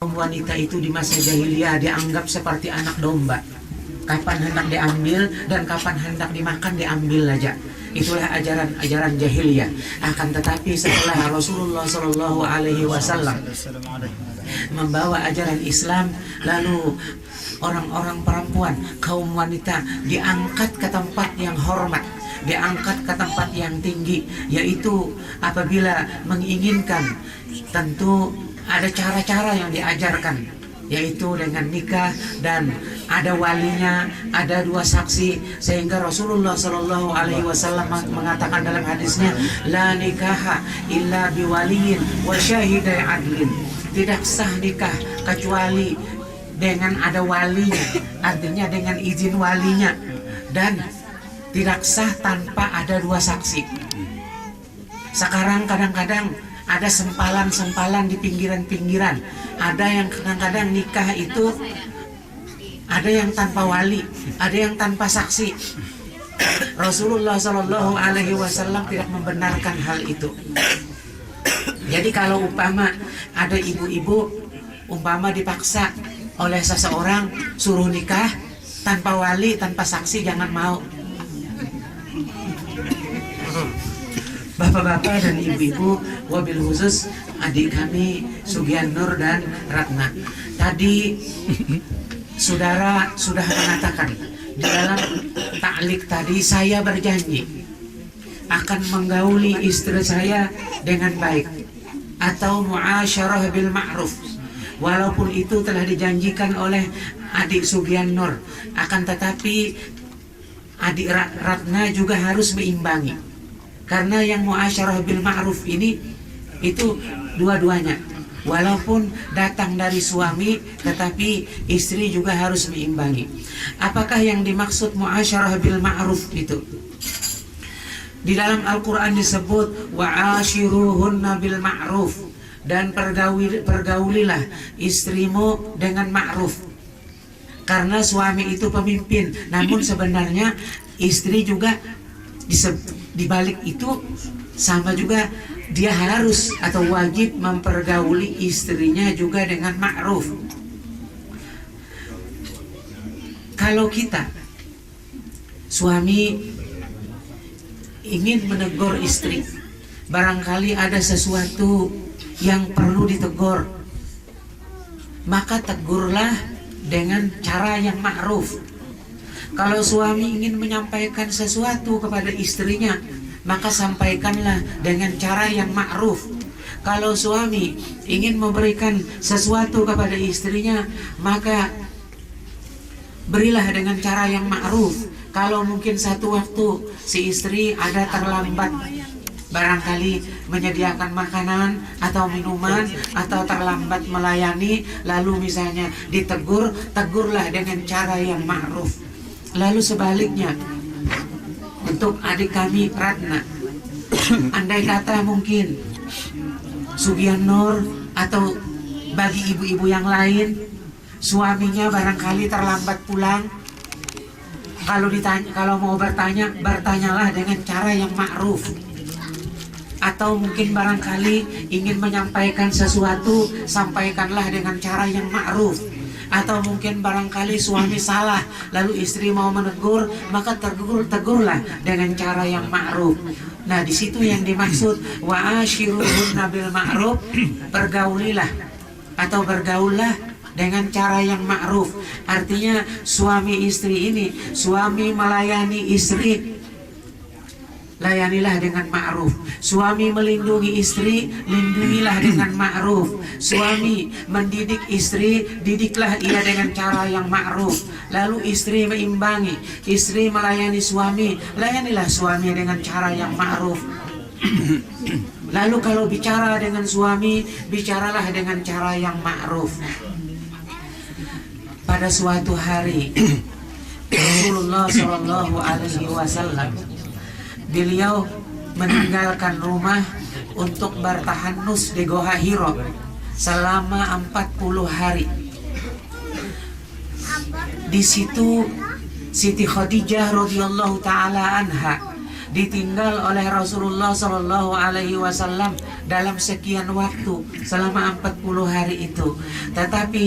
Wanita itu di masa jahiliyah dianggap seperti anak domba. Kapan hendak diambil dan kapan hendak dimakan diambil aja. Itulah ajaran jahiliyah. Akan tetapi setelah Rasulullah Shallallahu Alaihi Wasallam membawa ajaran Islam, lalu orang-orang perempuan, kaum wanita diangkat ke tempat yang hormat, diangkat ke tempat yang tinggi, yaitu apabila menginginkan, tentu ada cara-cara yang diajarkan, yaitu dengan nikah dan ada walinya, ada dua saksi, sehingga Rasulullah Shallallahu Alaihi Wasallam mengatakan dalam hadisnya, la nikaha illa biwaliyin wa syahidai adlin. Tidak sah nikah kecuali dengan ada walinya, artinya dengan izin walinya, dan tidak sah tanpa ada dua saksi. Sekarang kadang-kadang ada sempalan-sempalan di pinggiran-pinggiran. Ada yang kadang-kadang nikah itu ada yang tanpa wali, ada yang tanpa saksi. Rasulullah Shallallahu Alaihi Wasallam tidak membenarkan hal itu. Jadi kalau umpama ada ibu-ibu umpama dipaksa oleh seseorang suruh nikah tanpa wali, tanpa saksi, jangan mau. Bapak-bapak dan ibu-ibu, wabil khusus adik kami Sugian Nur dan Ratna. Tadi saudara sudah mengatakan di dalam taklik tadi, saya berjanji akan menggauli istri saya dengan baik atau muasyarah bil ma'ruf. Walaupun itu telah dijanjikan oleh adik Sugian Nur, akan tetapi adik Ratna juga harus meimbangi. Karena yang muasyarah bil ma'ruf ini itu dua-duanya. Walaupun datang dari suami, tetapi istri juga harus meimbangi. Apakah yang dimaksud muasyarah bil ma'ruf itu? Di dalam Al-Quran disebut wa'ashiruhunna bil ma'ruf, dan pergaulilah istrimu dengan ma'ruf. Karena suami itu pemimpin, namun sebenarnya istri juga di balik itu sama juga, dia harus atau wajib mempergauli istrinya juga dengan ma'ruf. Kalau kita suami ingin menegur istri, barangkali ada sesuatu yang perlu ditegur, maka tegurlah dengan cara yang ma'ruf. Kalau suami ingin menyampaikan sesuatu kepada istrinya, maka sampaikanlah dengan cara yang ma'ruf. Kalau suami ingin memberikan sesuatu kepada istrinya, maka berilah dengan cara yang ma'ruf. Kalau mungkin satu waktu si istri ada terlambat, barangkali menyediakan makanan atau minuman, atau terlambat melayani, lalu misalnya ditegur, tegurlah dengan cara yang ma'ruf. Lalu sebaliknya, untuk adik kami Ratna, andai kata mungkin Sugian Nur atau bagi ibu-ibu yang lain, suaminya barangkali terlambat pulang, kalau mau bertanya, bertanyalah dengan cara yang ma'ruf. Atau mungkin barangkali ingin menyampaikan sesuatu, sampaikanlah dengan cara yang ma'ruf. Atau mungkin barangkali suami salah, lalu istri mau menegur, maka tegurlah dengan cara yang ma'ruf. Nah, di situ yang dimaksud wa'ashiruhunna bil ma'ruf, pergaulilah atau bergaullah dengan cara yang ma'ruf. Artinya suami istri ini, suami melayani istri, layanilah dengan ma'ruf. Suami melindungi istri, lindungilah dengan ma'ruf. Suami mendidik istri, didiklah ia dengan cara yang ma'ruf. Lalu istri meimbangi, istri melayani suami, layanilah suami dengan cara yang ma'ruf. Lalu kalau bicara dengan suami, bicaralah dengan cara yang ma'ruf. Pada suatu hari Rasulullah Shallallahu Alaihi Wasallam, beliau meninggalkan rumah untuk bertahanus di Goa Hiro selama 40 hari. Di situ Siti Khadijah radhiyallahu taala anha ditinggal oleh Rasulullah Shallallahu Alaihi Wasallam dalam sekian waktu selama 40 hari itu. Tetapi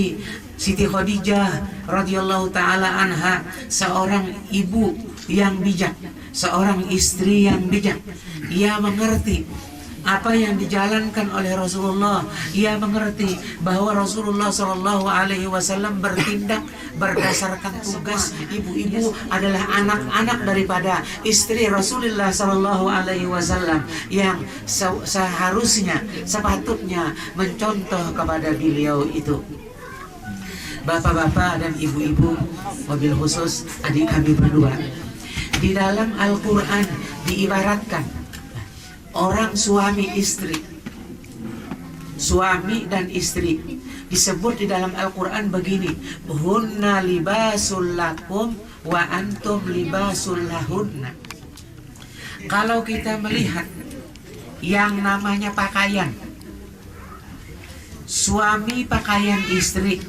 Siti Khadijah radhiyallahu taala anha, seorang ibu yang bijak, seorang istri yang bijak, ia mengerti apa yang dijalankan oleh Rasulullah. Ia mengerti bahwa Rasulullah Shallallahu Alaihi Wasallam bertindak berdasarkan tugas. Ibu-ibu adalah anak-anak daripada istri Rasulullah Shallallahu Alaihi Wasallam yang seharusnya, sepatutnya mencontoh kepada beliau itu. Bapak-bapak dan ibu-ibu, wabil khusus adik kami berdua, di dalam Al-Quran diibaratkan orang suami istri. Suami dan istri disebut di dalam Al-Quran begini, hunna libasul lakum wa antum libasul lahunna. Kalau kita melihat yang namanya pakaian, suami pakaian istri,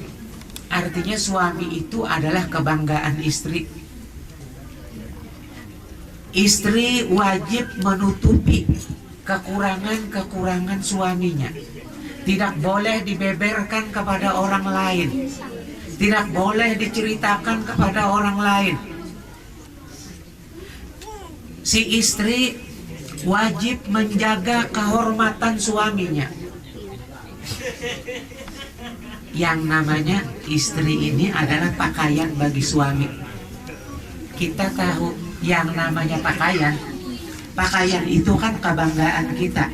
artinya suami itu adalah kebanggaan istri. Istri wajib menutupi kekurangan-kekurangan suaminya. Tidak boleh dibeberkan kepada orang lain. Tidak boleh diceritakan kepada orang lain. Si istri wajib menjaga kehormatan suaminya. Yang namanya istri ini adalah pakaian bagi suami. Kita tahu yang namanya pakaian. Pakaian itu kan kebanggaan kita.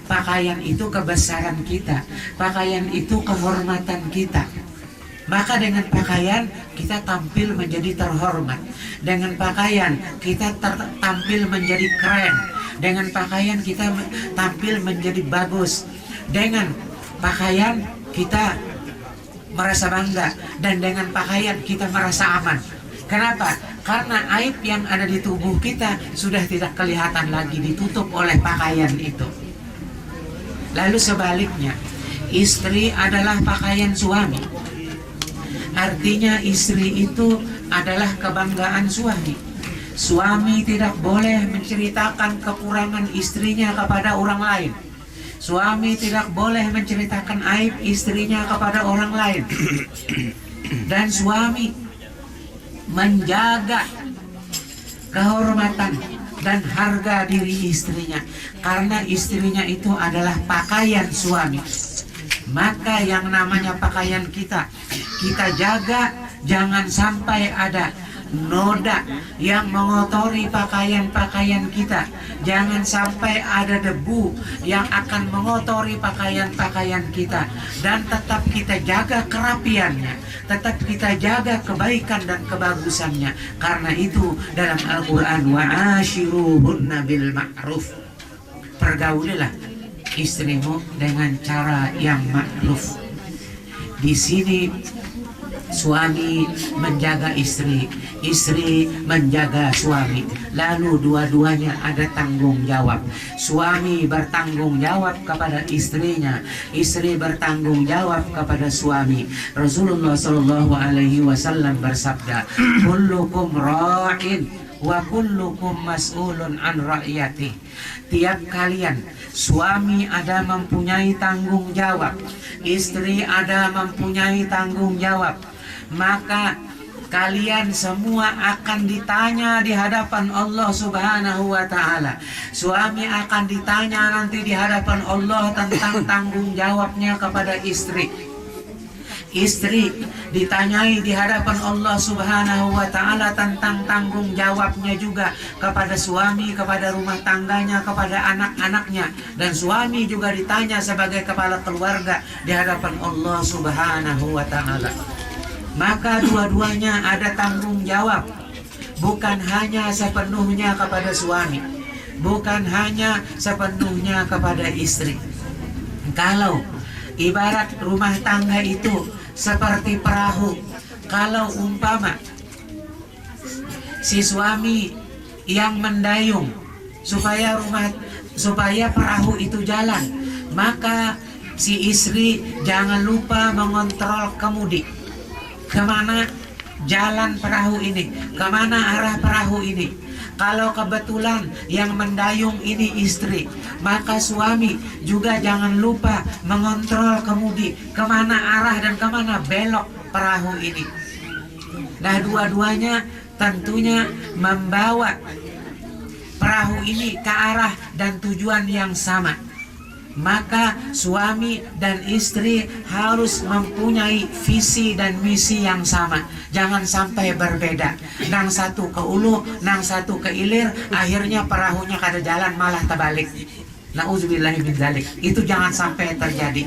Pakaian itu kebesaran kita. Pakaian itu kehormatan kita. Maka dengan pakaian kita tampil menjadi terhormat. Dengan pakaian kita tampil menjadi keren. Dengan pakaian kita tampil menjadi bagus. Dengan pakaian kita merasa bangga, dan dengan pakaian kita merasa aman. Kenapa? Karena aib yang ada di tubuh kita sudah tidak kelihatan lagi, ditutup oleh pakaian itu. Lalu sebaliknya, istri adalah pakaian suami. Artinya istri itu adalah kebanggaan suami. Suami tidak boleh menceritakan kekurangan istrinya kepada orang lain. Suami tidak boleh menceritakan aib istrinya kepada orang lain. Dan suami menjaga kehormatan dan harga diri istrinya, karena istrinya itu adalah pakaian suami. Maka yang namanya pakaian kita jaga, jangan sampai ada noda yang mengotori pakaian-pakaian kita. Jangan sampai ada debu yang akan mengotori pakaian-pakaian kita. Dan tetap kita jaga kerapiannya, tetap kita jaga kebaikan dan kebagusannya. Karena itu dalam Al-Quran, wa'ashiruhunna bil ma'ruf, pergaulilah istrimu dengan cara yang ma'ruf. Di sini suami menjaga istri, istri menjaga suami. Lalu dua-duanya ada tanggung jawab. Suami bertanggung jawab kepada istrinya, istri bertanggung jawab kepada suami. Rasulullah Shallallahu Alaihi Wasallam bersabda, kullukum ra'in wa kullukum mas'ulun an ra'yatih. Tiap kalian, suami ada mempunyai tanggung jawab, istri ada mempunyai tanggung jawab. Maka kalian semua akan ditanya di hadapan Allah Subhanahu wa Ta'ala. Suami akan ditanya nanti di hadapan Allah tentang tanggung jawabnya kepada istri. Istri ditanyai di hadapan Allah Subhanahu wa Ta'ala tentang tanggung jawabnya juga kepada suami, kepada rumah tangganya, kepada anak-anaknya. Dan suami juga ditanya sebagai kepala keluarga di hadapan Allah Subhanahu wa Ta'ala. Maka dua-duanya ada tanggung jawab, bukan hanya sepenuhnya kepada suami, bukan hanya sepenuhnya kepada istri. Kalau ibarat rumah tangga itu seperti perahu, kalau umpama si suami yang mendayung supaya perahu itu jalan, maka si istri jangan lupa mengontrol kemudi. Kemana jalan perahu ini, kemana arah perahu ini. Kalau kebetulan yang mendayung ini istri, maka suami juga jangan lupa mengontrol kemudi, kemana arah dan kemana belok perahu ini. Nah, dua-duanya tentunya membawa perahu ini ke arah dan tujuan yang sama. Maka suami dan istri harus mempunyai visi dan misi yang sama. Jangan sampai berbeda. Nang satu ke ulu, nang satu ke ilir, akhirnya perahunya kada jalan malah terbalik. Nauzubillahi min dzalik. Itu jangan sampai terjadi.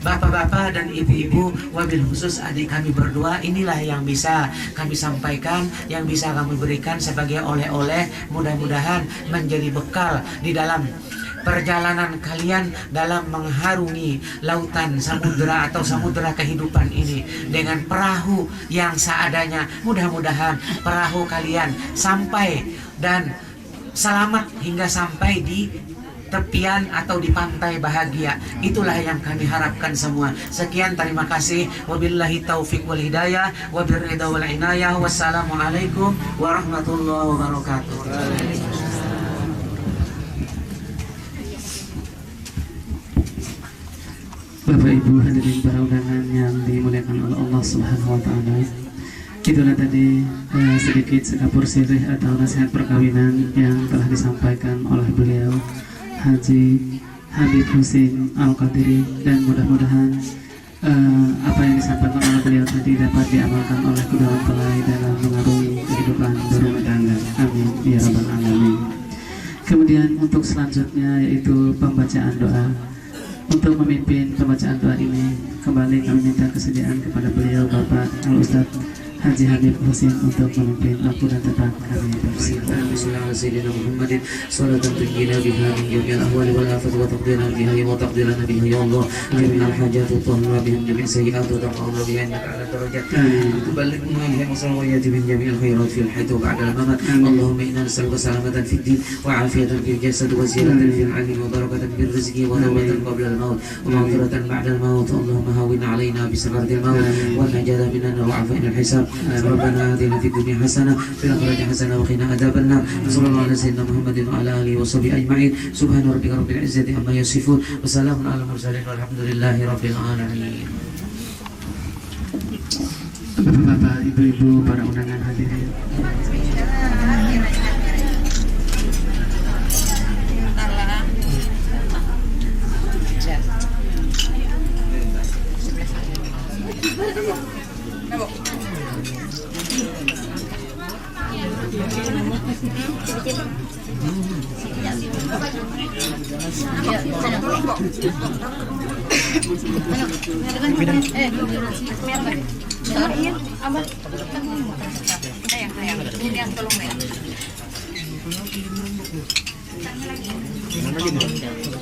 Bapak-bapak dan ibu-ibu, wabil khusus adik kami berdua, inilah yang bisa kami sampaikan, yang bisa kami berikan sebagai oleh-oleh, mudah-mudahan menjadi bekal di dalam perjalanan kalian dalam mengharungi lautan samudera atau samudera kehidupan ini dengan perahu yang seadanya. Mudah-mudahan perahu kalian sampai dan selamat hingga sampai di tepian atau di pantai bahagia. Itulah yang kami harapkan semua. Sekian, terima kasih. Wabillahi taufiq wal hidayah, wabirridha wal inayah. Wassalamualaikum warahmatullahi wabarakatuh. Bapak Ibu hadirin para undangan yang dimuliakan oleh Allah Subhanahu wa taala. Itulah tadi sedikit sekapur sirih atau nasihat perkawinan yang telah disampaikan oleh beliau Haji Habib Husin Al-Qadiri, dan mudah-mudahan apa yang disampaikan oleh beliau tadi dapat diamalkan oleh kedua mempelai dalam mengarungi kehidupan berumah tangga. Amin ya rabbal alamin. Kemudian untuk selanjutnya yaitu pembacaan doa. Untuk memimpin pembacaan doa ini, kembali kami minta kesediaan kepada beliau Bapak Al-Ustadz Haji Habib Husin untuk memimpin waktu dan tempat kami persilakan. Bismillahirrahmanirrahim. Salatan tunjina biha min jami'il ahwali wal afat wa taqdina biha wa taqdina biha ya Allah jami'al hajat wa tahna biha jami'is sayyi'at wa taqawna biha innaka ala darajat tuballighuna biha masawiyati min jami'il khairat fil hayat wa ba'da al-mamat. Allahumma inna nas'aluka salamatan fid din wa afiyatan fil jasad wa ziyadatan fil 'ilmi wa barakatan fil rizqi wa tawbatan qabla al-maut wa maghfiratan ba'da al-maut. Allahumma hawwin 'alaina bi sakaratil maut wa najata minan wa 'afina al-hisab. ربنا آتنا في الدنيا حسنة وفي الآخرة حسنة وقنا عذاب النار. وصلى الله على سيدنا محمد وعلى آله وصحبه أجمعين. سبحان ربك رب العزة عما يصفون وسلام على المرسلين والحمد لله رب العالمين. Bapak, ibu-ibu, para undangan hadirin.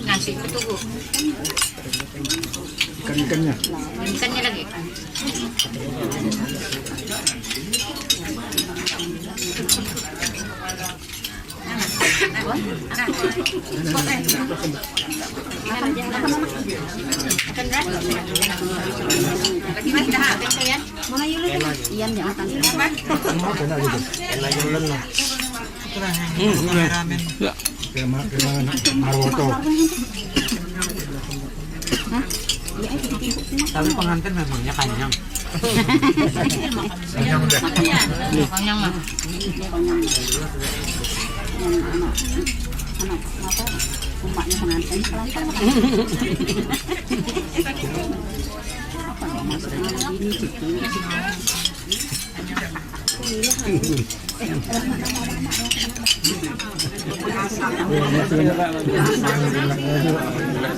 Nasi ketunggu. Ikan-ikannya. Ikannya lagi. Tapi pengantin memangnya kenyang. Kenyang mah. Umaknya pengantin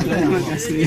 Terima kasih.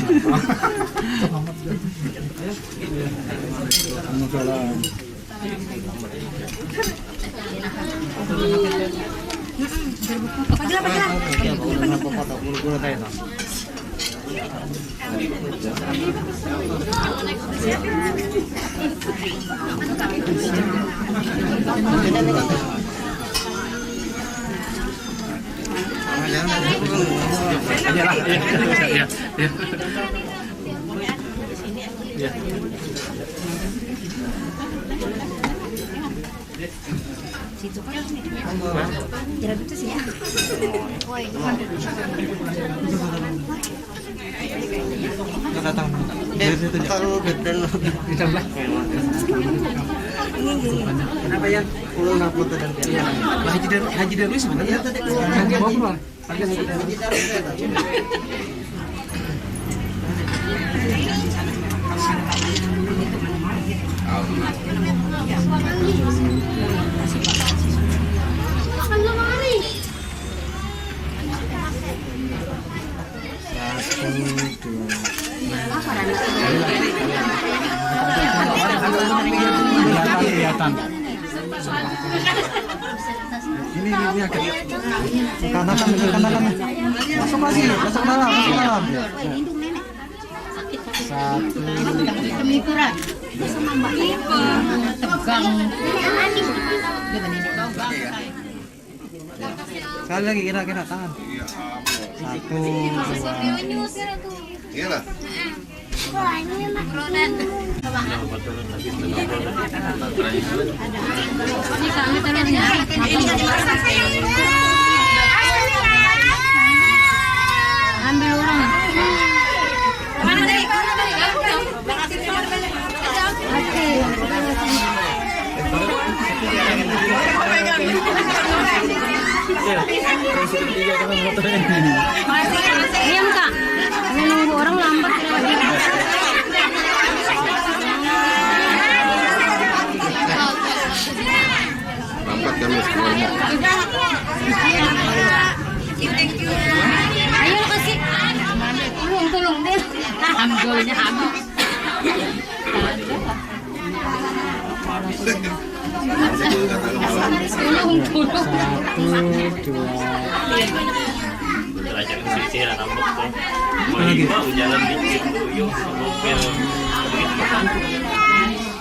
Situ kan. Jalan itu sih ya. Woi, datang dari situ taruh gede ditambah Kenapa ya? pulau napot dan Iya. Haji Darwis mana ya? Haji ngobrol Haji Darwis kelihatan ini agak kanan masuk lagi masuk dalam satu Pemikiran sama Mbak tegang. sekali lagi kira tangan satu dua Ini kami terusnya. Ambil orang. Mana dari? Diam Kak. Ini nunggu orang lambat. Lambat kami semuanya. Ayo kasih. Tolong deh. Ambilnya habis. satu dua belajar sisir rambut tuh mau jalan dikit tuh yuk mobil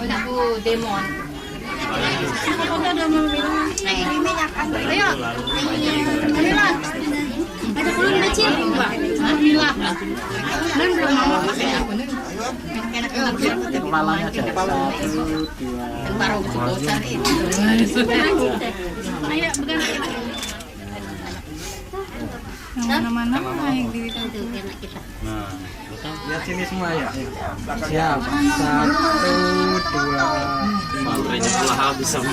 Aku demon. Ayo. Ada kulun kecil. Alhamdulillah. Dan belum mau pakai aku nih. kepalanya aja satu dua Baru bosan itu. Ayo pegang. Mana-mana yang diri itu enak kita. nah lihat sini semua ya siap satu dua baterainya malah habis sama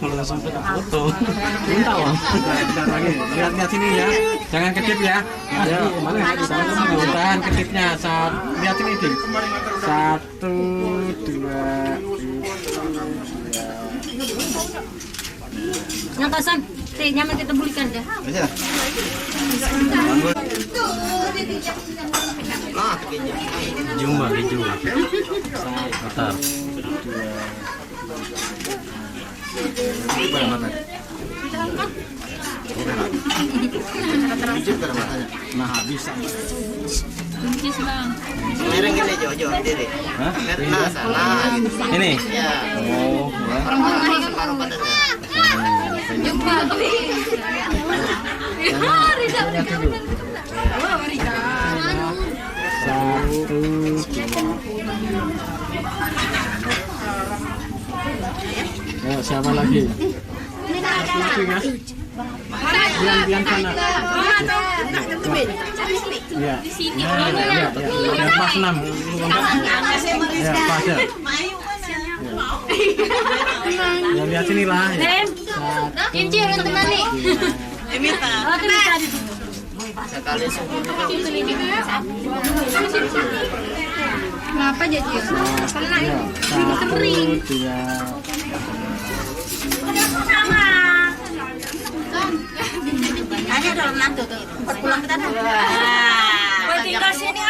malah sampai tak foto minta loh bentar lagi lihat sini ya jangan kedip ya tahan kedipnya lihat sini Dik satu dua Nakasan, nyaman kita belikan dah. jumpa hijau bentar nah bisa Kunci bang. Miring gini Jojo diri. Hah? Nah, salah. ini Ya. oh ya. Paruh badannya. Jumpa. Satu ayo siapa lagi Bian sana ya ya pas 6 ya pas ya ya lihat sini lah ya. Kunci orang tenani. Sekali sungguh. Kenapa jadi? Kena Ya, satu dua Ada dalam nantu tuh. Pulang kita dah. Tinggal sini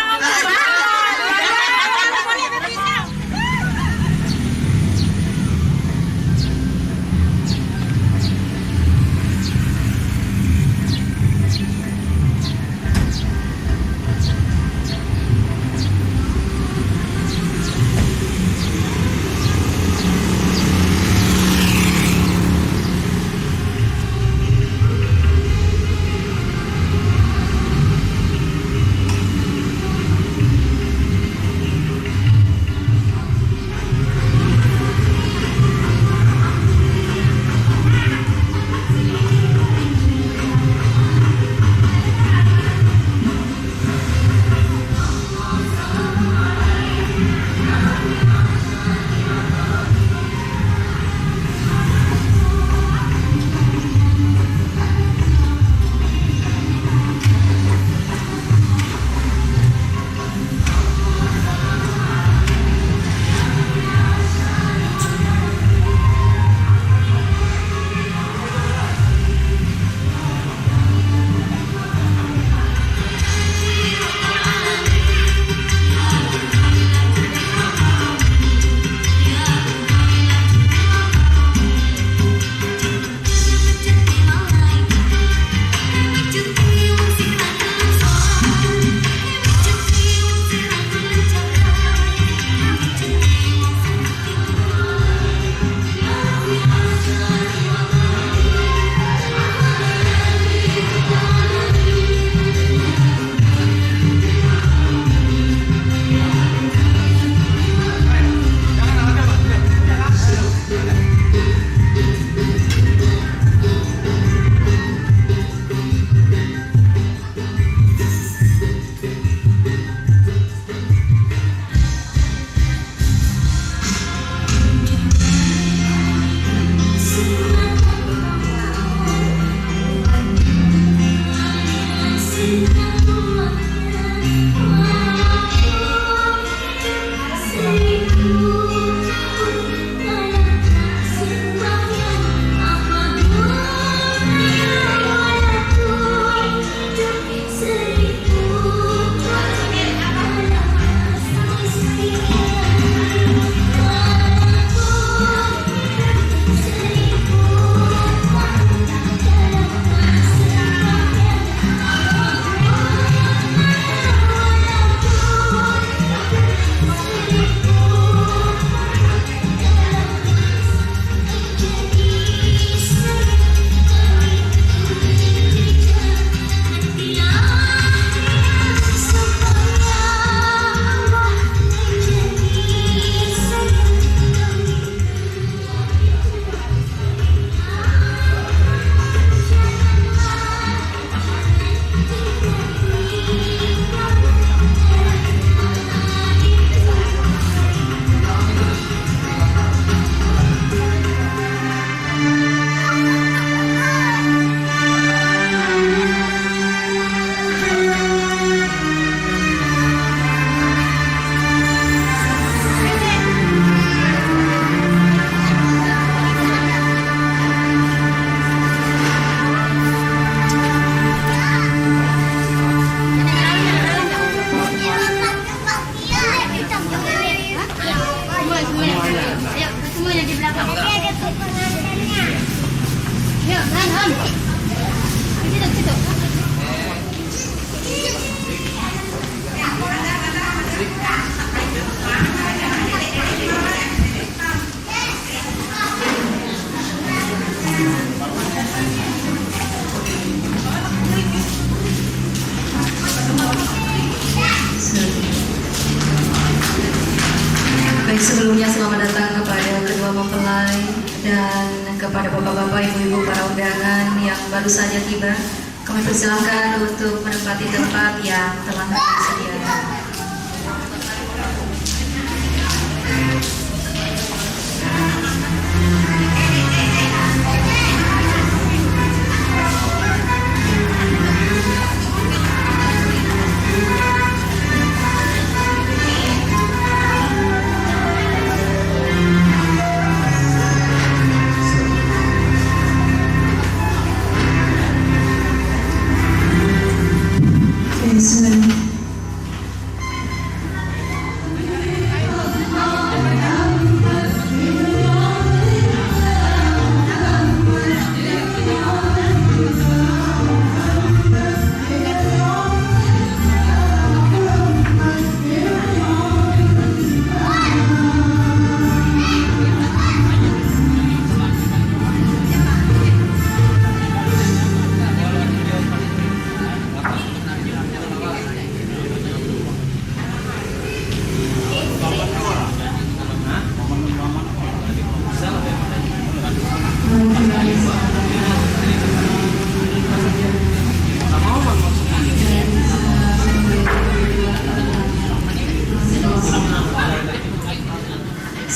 kepada bapak-bapak, ibu-ibu para undangan yang baru saja tiba, kami persilakan untuk menempati tempat yang telah kami sediakan.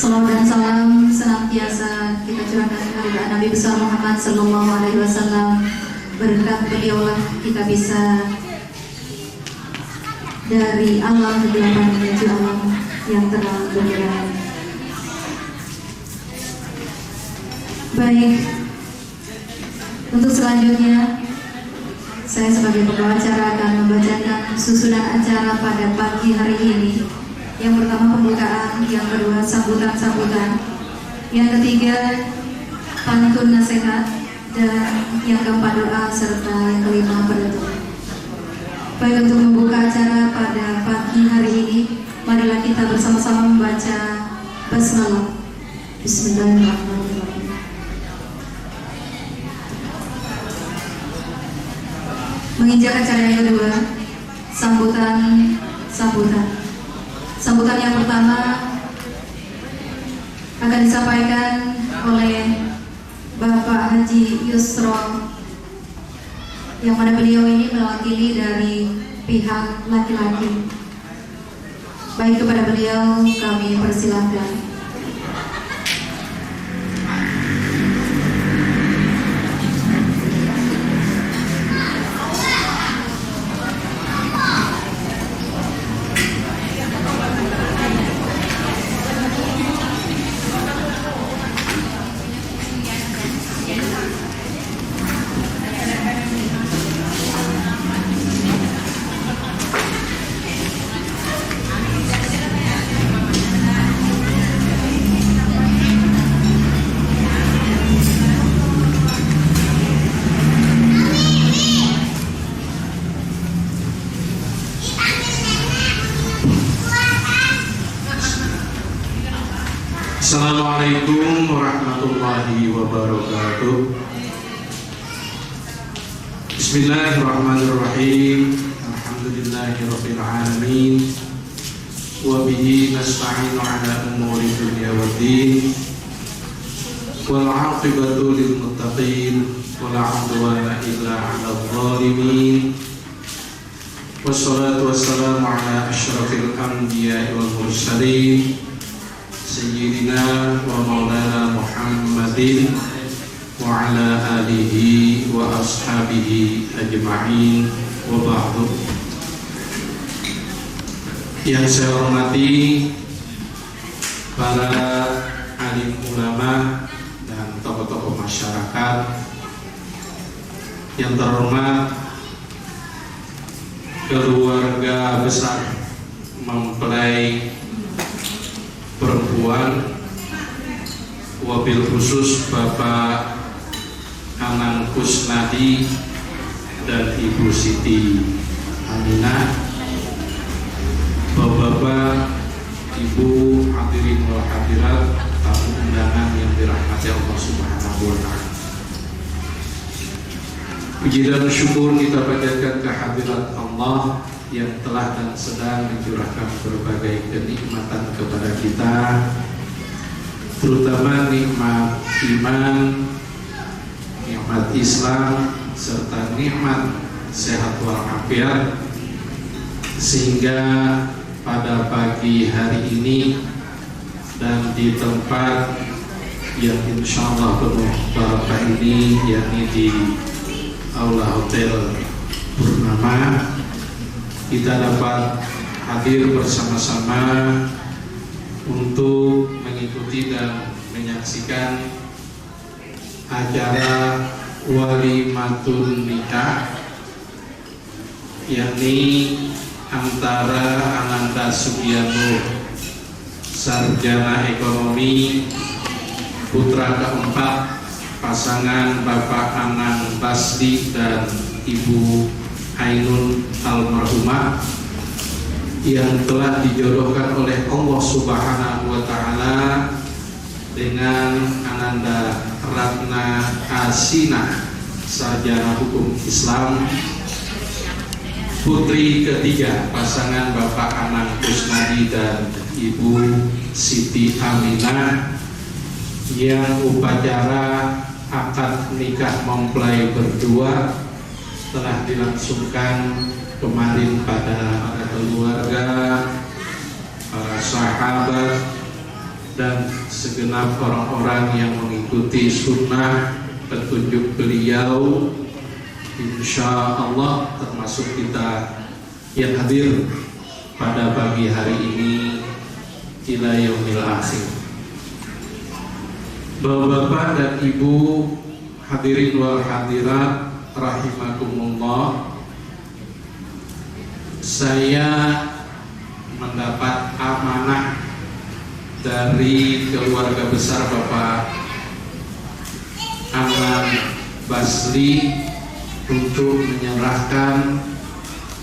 Salawat dan salam senantiasa kita curahkan kepada Nabi besar Muhammad Sallallahu Alaihi Wasallam. Berkat beliaulah kita bisa dari alam kegelapan menuju alam yang terang benderang. Baik, untuk selanjutnya saya sebagai pembawa acara akan membacakan susunan acara pada pagi hari ini. Yang pertama pembukaan, yang kedua sambutan-sambutan, yang ketiga pantun nasihat, dan yang keempat doa, serta yang kelima penutup. Baik, untuk membuka acara pada pagi hari ini, marilah kita bersama-sama membaca basmalah. Bismillahirrahmanirrahim. Menginjak acara yang kedua, sambutan. Sambutan yang pertama akan disampaikan oleh Bapak Haji Yusro, yang mana beliau ini mewakili dari pihak laki-laki. Baik, kepada beliau kami persilahkan. Assalamualaikum warahmatullahi wabarakatuh. Bismillahirrahmanirrahim. Alhamdulillahirabbil alamin. Wa bihi nasta'inu ala umuri dunya waddin. Wal 'aqibatu lil muttaqin wa la 'udwana illa 'alal zalimin. Wassalatu wassalamu ala asyrafil anbiya'i wal mursalin Sayyidina wa maulana Muhammadin wa ala alihi wa ashabihi ajma'in wa ba'du. Yang saya hormati para alim ulama dan tokoh-tokoh masyarakat, yang terhormat keluarga besar mempelai perempuan, wabil khusus Bapak Anang Kusnadi dan Ibu Siti Aminah, Bapak-bapak, Ibu hadirin wal hadirat, tamu undangan yang dirahmati Allah Subhanahu wa taala. Puji dan syukur kita panjatkan kehadirat Allah yang telah dan sedang mencurahkan berbagai kenikmatan kepada kita, terutama nikmat iman, nikmat Islam, serta nikmat sehat walafiat, sehingga pada pagi hari ini dan di tempat yang insya Allah penuh barokah ini, yakni di Aula Hotel Purnama, kita dapat hadir bersama-sama untuk mengikuti dan menyaksikan acara walimatun nikah, yakni antara Ananda Sugianto, sarjana ekonomi, putra keempat pasangan Bapak Anang Basdi dan Ibu Ainun almarhumah, yang telah dijodohkan oleh Allah Subhanahu wa Ta'ala dengan Ananda Ratna Asina, sarjana hukum Islam, putri ketiga pasangan Bapak Anang Kusnadi dan Ibu Siti Aminah, yang upacara akad nikah mempelai berdua telah dilangsungkan kemarin pada para keluarga, para sahabat, dan segenap orang-orang yang mengikuti sunnah petunjuk beliau, insya Allah termasuk kita yang hadir pada pagi hari ini ila yaumil akhir. Bapak-bapak dan ibu hadirin wal hadirat rahimakumullah, saya mendapat amanah dari keluarga besar Bapak Anang Basdi untuk menyerahkan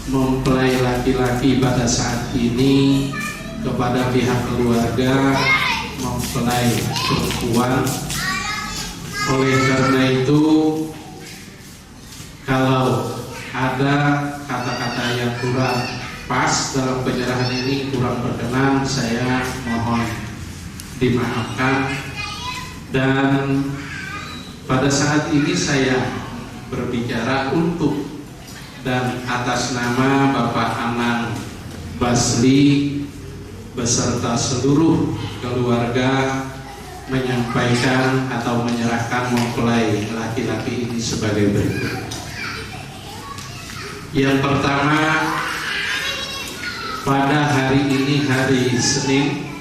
mempelai laki-laki pada saat ini kepada pihak keluarga mempelai perempuan. Oleh karena itu, kalau ada kata-kata yang kurang pas dalam penyerahan ini, kurang berkenan, saya mohon dimaafkan. Dan pada saat ini saya berbicara untuk dan atas nama Bapak Anang Basdi beserta seluruh keluarga menyampaikan atau menyerahkan mempelai laki-laki ini sebagai berikut. Yang pertama, pada hari ini, hari Senin,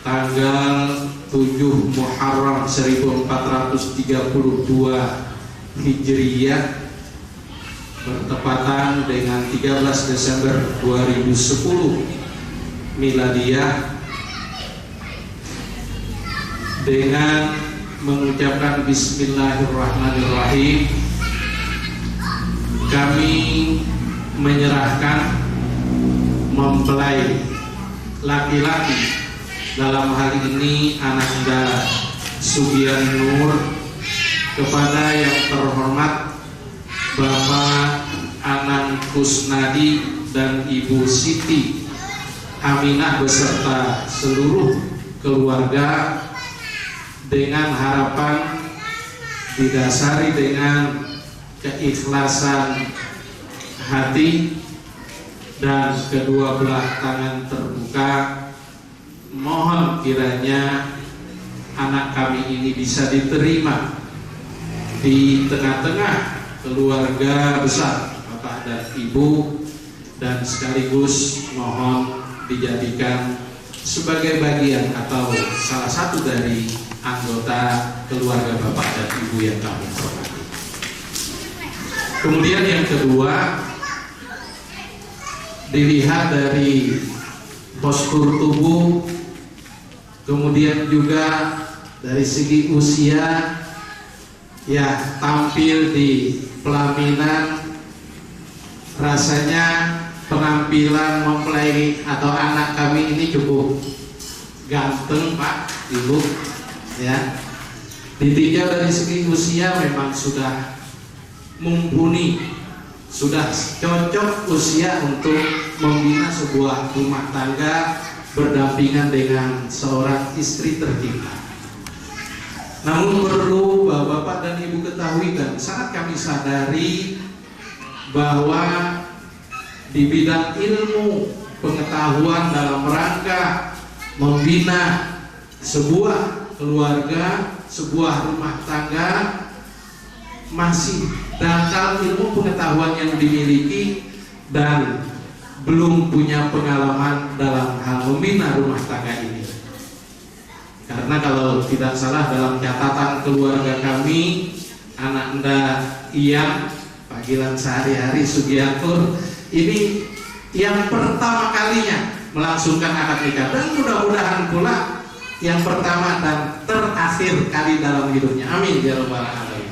tanggal 7 Muharram 1432 Hijriyah, bertepatan dengan 13 Desember 2010 Miladiyah, dengan mengucapkan Bismillahirrahmanirrahim, kami menyerahkan mempelai laki-laki, dalam hal ini Ananda Sugianur, kepada yang terhormat Bapak Anang Kusnadi dan Ibu Siti Aminah beserta seluruh keluarga, dengan harapan didasari dengan keikhlasan hati dan kedua belah tangan terbuka, mohon kiranya anak kami ini bisa diterima di tengah-tengah keluarga besar Bapak dan Ibu, dan sekaligus mohon dijadikan sebagai bagian atau salah satu dari anggota keluarga Bapak dan Ibu yang kami hormati. Kemudian yang kedua, dilihat dari postur tubuh, kemudian juga dari segi usia, ya tampil di pelaminan, rasanya penampilan mempelai atau anak kami ini cukup ganteng Pak, Ibu, ya. Ditinjau dari segi usia memang sudah mumpuni, sudah cocok usia untuk membina sebuah rumah tangga berdampingan dengan seorang istri tercinta. Namun perlu Bapak dan Ibu ketahui dan sangat kami sadari bahwa di bidang ilmu pengetahuan dalam rangka membina sebuah keluarga, sebuah rumah tangga, masih dangkal ilmu pengetahuan yang dimiliki dan belum punya pengalaman dalam hal membina rumah tangga ini. Karena kalau tidak salah dalam catatan keluarga kami, anak Anda Iyang, panggilan sehari-hari Sugiyatur, ini yang pertama kalinya melangsungkan akad nikah, dan mudah-mudahan pula yang pertama dan terakhir kali dalam hidupnya. Amin ya rabbal alamin.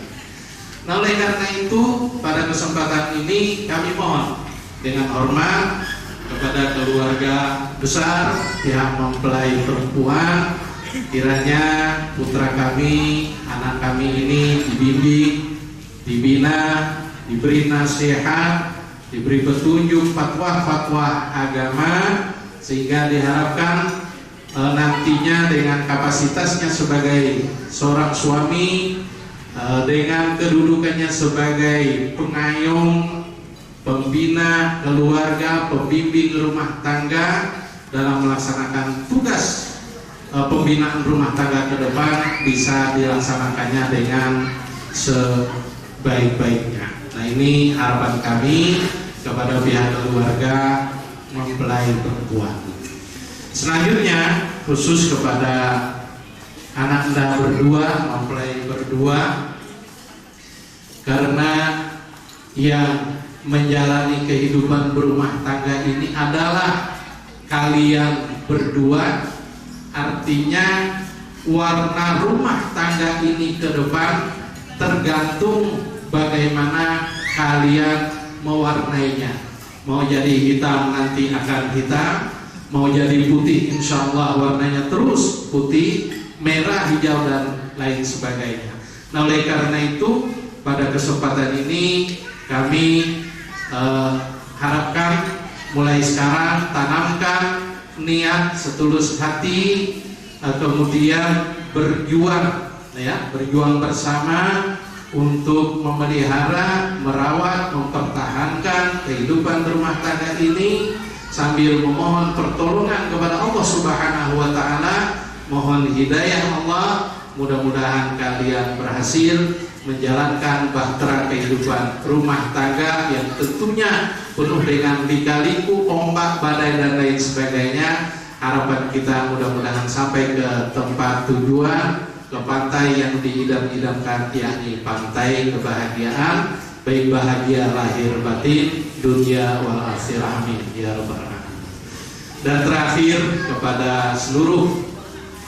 Nah, oleh karena itu pada kesempatan ini kami mohon dengan hormat kepada keluarga besar pihak mempelai perempuan, kiranya putra kami, anak kami ini dibimbing, dibina, diberi nasihat, diberi petunjuk fatwa-fatwa agama, sehingga diharapkan nantinya dengan kapasitasnya sebagai seorang suami, dengan kedudukannya sebagai pengayom, pembina keluarga, pembimbing rumah tangga dalam melaksanakan tugas pembinaan rumah tangga ke depan bisa dilaksanakannya dengan sebaik-baiknya. Nah, ini harapan kami kepada pihak keluarga mempelai perempuan. Selanjutnya khusus kepada anak Anda berdua, mempelai berdua, karena yang menjalani kehidupan berumah tangga ini adalah kalian berdua, artinya warna rumah tangga ini ke depan tergantung bagaimana kalian mewarnainya. Mau jadi hitam nanti akan hitam, mau jadi putih insya Allah warnanya terus putih, merah, hijau dan lain sebagainya. Nah, oleh karena itu pada kesempatan ini kami harapkan mulai sekarang tanamkan niat setulus hati, kemudian berjuang berjuang bersama untuk memelihara, merawat, mempertahankan kehidupan rumah tangga ini sambil memohon pertolongan kepada Allah Subhanahu wa taala, mohon hidayah Allah. Mudah-mudahan kalian berhasil menjalankan bahtera kehidupan rumah tangga yang tentunya penuh dengan lika-liku, ombak, badai dan lain sebagainya. Harapan kita mudah-mudahan sampai ke tempat tujuan, ke pantai yang diidam-idamkan, yakni pantai kebahagiaan, baik bahagia lahir batin, dunia wal akhirah. Amin ya rabbal alamin. Dan terakhir kepada seluruh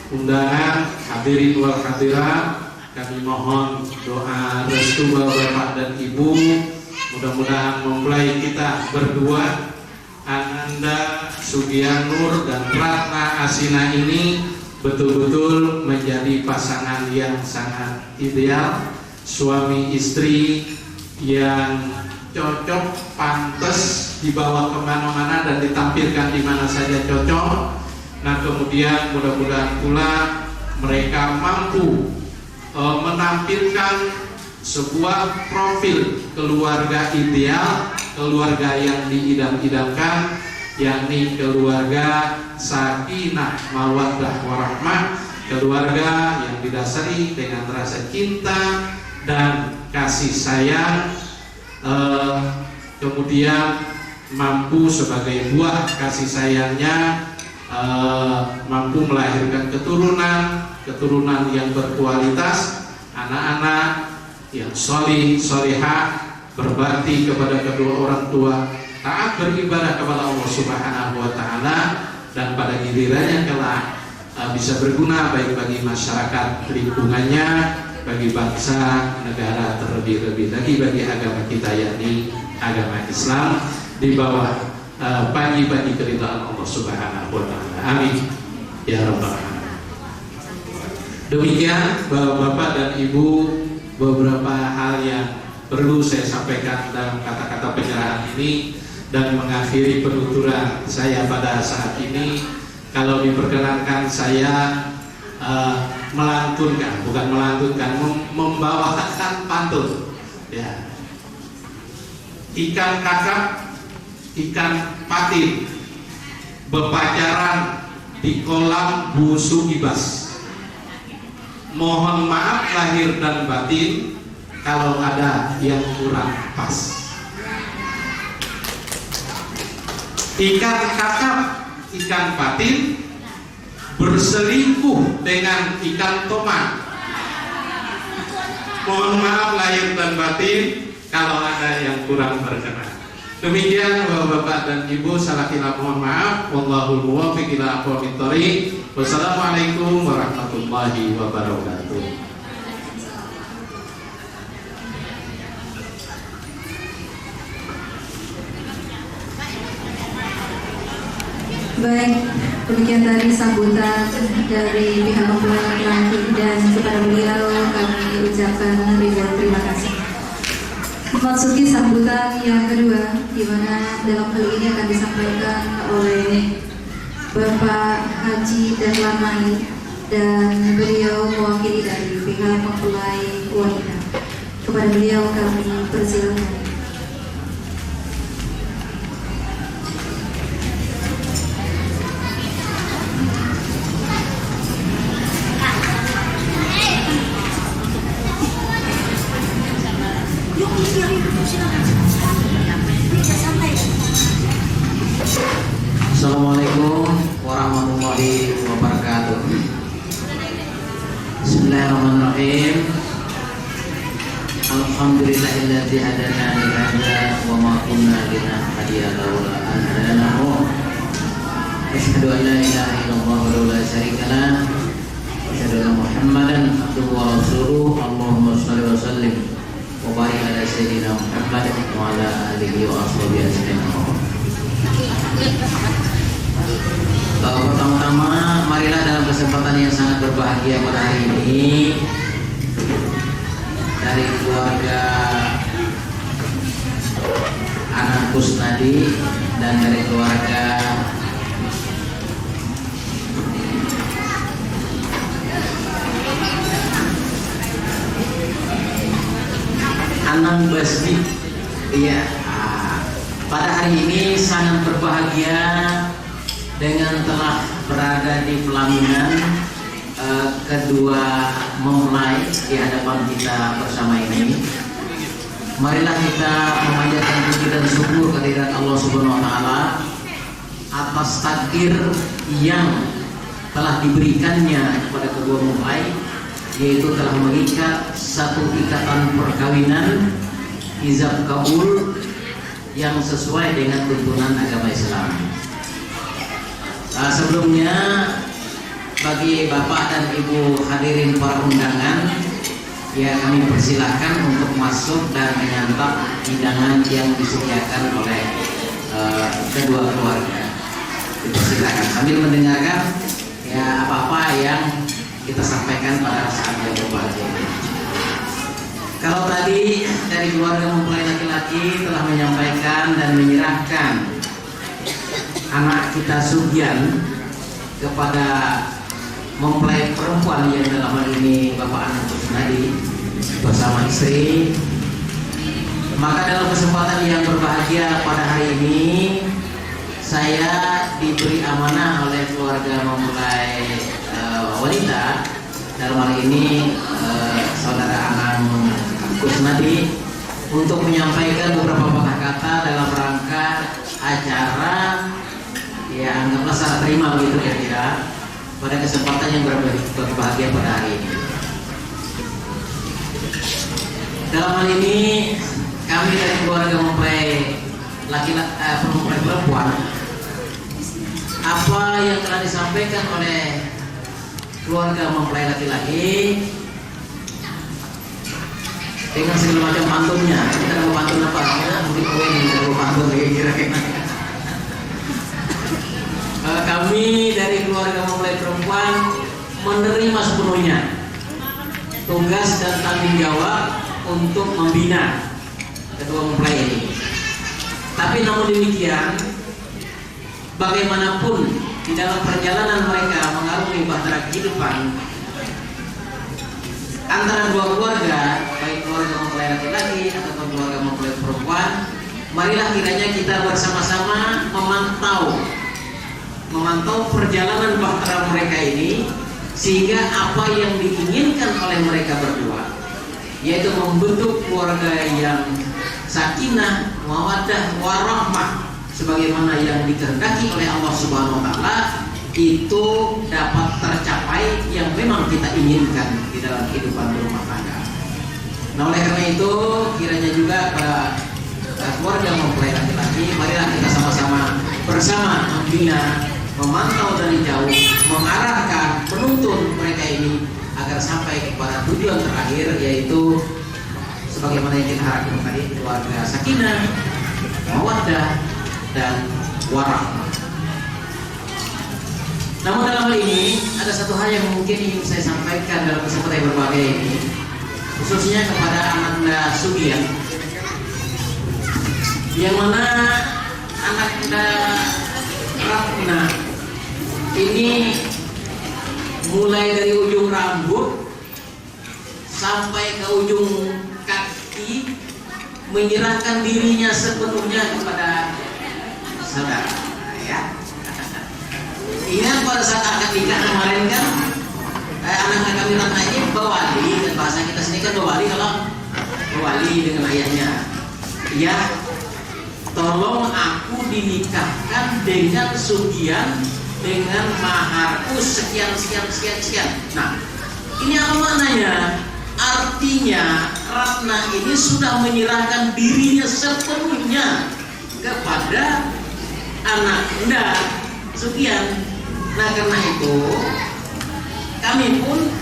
undangan hadirin wal hadirat, kami mohon doa restu Bapak dan Ibu, mudah-mudahan mempelai kita berdua, Ananda Sugiyanur dan Ratna Asina ini betul-betul menjadi pasangan yang sangat ideal, suami istri yang cocok, pantas dibawa kemana-mana dan ditampilkan di mana saja cocok. Nah, kemudian mudah-mudahan pula mereka mampu menampilkan sebuah profil keluarga ideal, keluarga yang diidam-idamkan, yakni keluarga sakinah mawaddah warahmah, keluarga yang didasari dengan rasa cinta dan kasih sayang, kemudian mampu sebagai buah kasih sayangnya mampu melahirkan keturunan yang berkualitas, anak-anak yang solih, solihah, berbakti kepada kedua orang tua, taat beribadah kepada Allah Subhanahu wa taala, dan pada gilirannya kelak bisa berguna baik bagi masyarakat lingkungannya, bagi bangsa, negara, terlebih-lebih lagi bagi agama kita, yakni agama Islam, di bawah panji-panji keridhaan Allah Subhanahu wa taala. Amin ya rabbal alamin. Demikian Bapak dan Ibu, beberapa hal yang perlu saya sampaikan dalam kata-kata penyerahan ini, dan mengakhiri penuturan saya pada saat ini. kalau diperkenankan saya melantunkan, bukan melantunkan, membawakan pantun. Ya. Ikan kakap, ikan patin, bepacaran di kolam busuk ibas. Mohon maaf lahir dan batin kalau ada yang kurang pas. Ikan kakap, ikan patin berselingkuh dengan ikan tomat. Mohon maaf lahir dan batin kalau ada yang kurang berkenan. Demikian Bapak dan Ibu, salah khilaf mohon maaf. Wallahul muwaffiq ila aqwamit thoriq. Wassalamualaikum warahmatullahi wabarakatuh. Baik, demikian tadi sambutan dari pihak mempelai laki-laki, dan kepada beliau kami ucapkan ribuan terima kasih. Memasuki sambutan yang kedua, di mana dalam hal ini akan disampaikan oleh Bapak Haji Darlamani, dan beliau mewakili dari pihak mempelai wanita. Kepada beliau kami persilakan. Assalamualaikum warahmatullahi wabarakatuh. Bismillahirrahmanirrahim. Alhamdulillahilladzi hadana li hadza wa ma kunna linahtadiya laula an hadana Allah. Asyhadu an la ilaha illallah wa la syarika lah. Asyhadu anna Muhammadan abduhu wa rasuluh. Allahumma shalli wa sallim wa barik ala sayyidina Muhammad wa ala alihi wa ashabihi ajmain. Pertama-tama marilah dalam kesempatan yang sangat berbahagia pada hari ini, dari keluarga anak Kusnadi dan dari keluarga Anang Basdi, ya, pada hari ini sangat berbahagia dengan telah berada di pelaminan kedua mempelai di hadapan kita bersama ini. Marilah kita memanjatkan puji dan syukur kehadirat Allah Subhanahu wa taala atas takdir yang telah diberikannya kepada kedua mempelai, yaitu telah mengikat satu ikatan perkawinan ijab kabul yang sesuai dengan tuntunan agama Islam. Sebelumnya bagi Bapak dan Ibu hadirin para undangan, ya kami persilahkan untuk masuk dan menyantap hidangan yang disediakan oleh kedua keluarga. Dipersilakan sambil mendengarkan ya apa-apa yang kita sampaikan pada saat yang berbahagia. Kalau tadi dari keluarga mempelai laki-laki telah menyampaikan dan menyerahkan anak kita Sugyan kepada mempelai perempuan yang dalam hal ini Bapak Anang Kusnadi bersama istri, maka dalam kesempatan yang berbahagia pada hari ini saya diberi amanah oleh keluarga mempelai wanita, dalam hal ini saudara Anang Kusnadi, untuk menyampaikan beberapa patah kata dalam rangka acara, ya anggaplah salah terima begitu kira-kira, pada kesempatan yang berbahagia pada hari ini. Dalam hal ini kami dari keluarga mempelai mempelai perempuan, apa yang telah disampaikan oleh keluarga mempelai laki-laki dengan segala macam pantunnya. Kita mau pantun apa? Mungkin kuen yang mau pantun kira-kira. Kami dari keluarga mempelai perempuan menerima sepenuhnya tugas dan tanggung jawab untuk membina kedua mempelai ini. Tapi namun demikian, bagaimanapun di dalam perjalanan mereka mengarungi bahtera kehidupan antara dua keluarga, baik keluarga mempelai laki-laki ataupun keluarga mempelai perempuan, marilah kiranya kita bersama-sama memantau perjalanan bahtera mereka ini, sehingga apa yang diinginkan oleh mereka berdua, yaitu membentuk keluarga yang sakinah, mawaddah, warahmah, sebagaimana yang dikehendaki oleh Allah Subhanahu wa Ta'ala, itu dapat tercapai yang memang kita inginkan di dalam kehidupan berumah tangga. Nah, oleh karena itu kiranya juga pada keluarga mempelai laki-laki, marilah kita sama-sama bersama membina, memantau dari jauh, mengarahkan, menuntun mereka ini agar sampai kepada tujuan terakhir, yaitu sebagaimana yang kita harapkan tadi, keluarga sakinah, mawaddah, dan warahmah. Namun dalam hal ini ada satu hal yang mungkin ingin saya sampaikan dalam kesempatan yang berbahagia ini, khususnya kepada Ananda Sugian, yang mana Ananda Ratna ini mulai dari ujung rambut sampai ke ujung kaki menyerahkan dirinya sepenuhnya kepada saudara, ya. Ingat pada saat akad nikah kemarin kan, anak kami Ratna ini bawali, dan bahasa kita sini kan bawali, kalau bawali dengan ayahnya, ya, tolong aku dinikahkan dengan Sugian dengan maharku sekian. Nah, ini apa maknanya? Artinya Ratna ini sudah menyerahkan dirinya sepenuhnya kepada Ananda Sugian. Nah, karena itu kami pun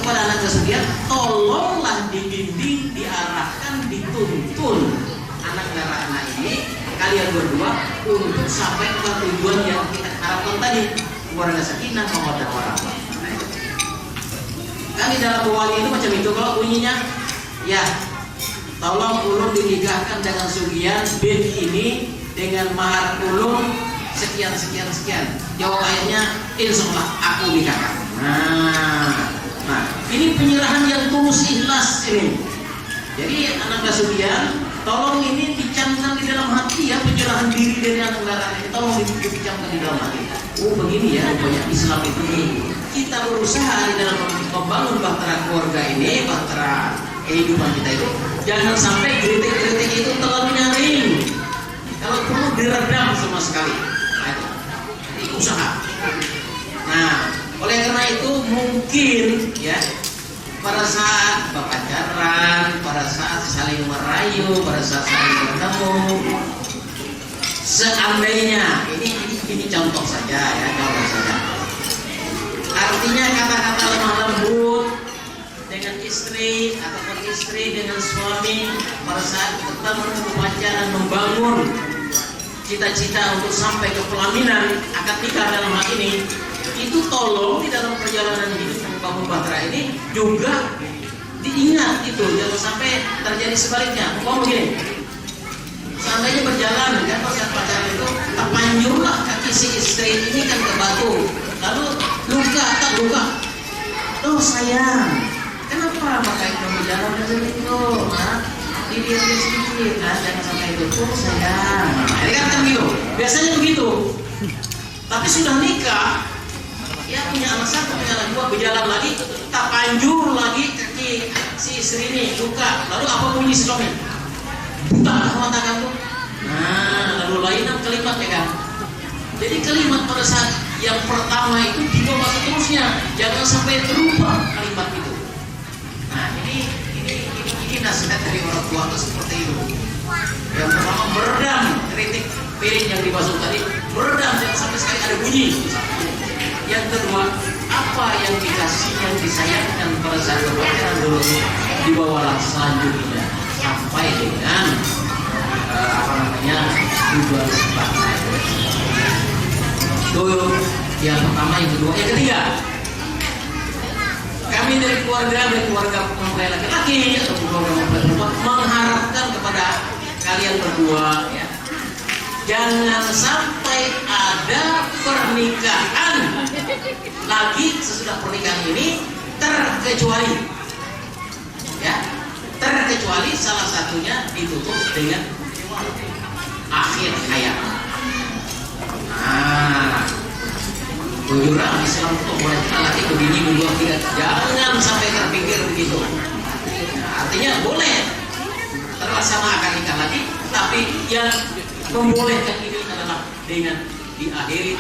kepada Ananda Sugian, tolonglah dibimbing, diarahkan, dituntun Ananda Ratna ini, kalian berdua, untuk sampai ke tujuan yang kita harapkan tadi, keluarga sakinah, mawaddah, warahmah. Kan di dalam wali itu macam itu, kalau bunyinya, ya, tolong ulun dinikahkan dengan Sugian bin ini dengan mahar ulun sekian. Jawab ayahnya, insya Allah aku nikahkan. Nah, ini penyerahan yang tulus ikhlas ini. Jadi Ananda Sugian, tolong ini dicamkan di dalam hati, ya, penyerahan diri dari Ananda Ratna ini, tolong dicamkan di dalam hati. Oh, begini ya rupanya Islam itu. Kita berusaha di dalam membangun bahtera keluarga ini, bahtera kehidupan kita itu, jangan sampai kritik-kritik itu terlalu nyaring. Kalau perlu diredam sama sekali. Nah, itu usaha. Nah, oleh karena itu mungkin ya, pada saat berpacaran, pada saat saling merayu, pada saat saling bertemu, seandainya ini contoh saja ya, contoh saja. Artinya kata-kata lemah lembut dengan istri ataupun istri dengan suami pada saat bertemu, berpacaran, membangun cita-cita untuk sampai ke pelaminan, akad nikah dalam hal ini, itu tolong di dalam perjalanan hidup membangun bahtera ini juga diingat itu, jangan sampai terjadi sebaliknya. Mau begini, seandainya berjalan kan pas pacaran itu, terpanjurlah kaki si istri ini kan ke batu, lalu luka. Oh sayang, kenapa pakai berjalan dari itu? Dilihat sedikit, jangan sampai itu. Oh sayang, ini kan begitu. Biasanya begitu. Tapi sudah nikah, ya punya anak satu, punya anak dua, berjalan lagi, tak panjur lagi kaki si istri ini luka. Lalu apa bunyi si suami? Buta mata kamu. Nah, lalu lain kalimat ya kan. Jadi kalimat pada saat yang pertama itu dibawa seterusnya, jangan sampai berubah kalimat itu. Nah, ini nasihat dari orang tua itu seperti itu. Yang pertama, meredam kritik piring yang dibasuh tadi, meredam, jangan sampai sekali ada bunyi. Yang kedua, apa yang dikasih, yang disayangkan pada saat berpacaran dulu, dibawalah selanjutnya sampai dengan tujuan secepatnya. Itu yang pertama, yang kedua, yang ketiga. Kami dari keluarga mempelai laki-laki atau keluarga mempelai perempuan mengharapkan kepada kalian berdua, ya, jangan sampai sampai ada pernikahan lagi sesudah pernikahan ini, terkecuali salah satunya ditutup dengan akhir hayat. Nah, bujurang Islam itu boleh laki ke bini berdua tidak, jangan sampai terpikir begitu. Nah, artinya boleh terlaksanakan nikah lagi, tapi yang membolehkan ini adalah dengan diakhiri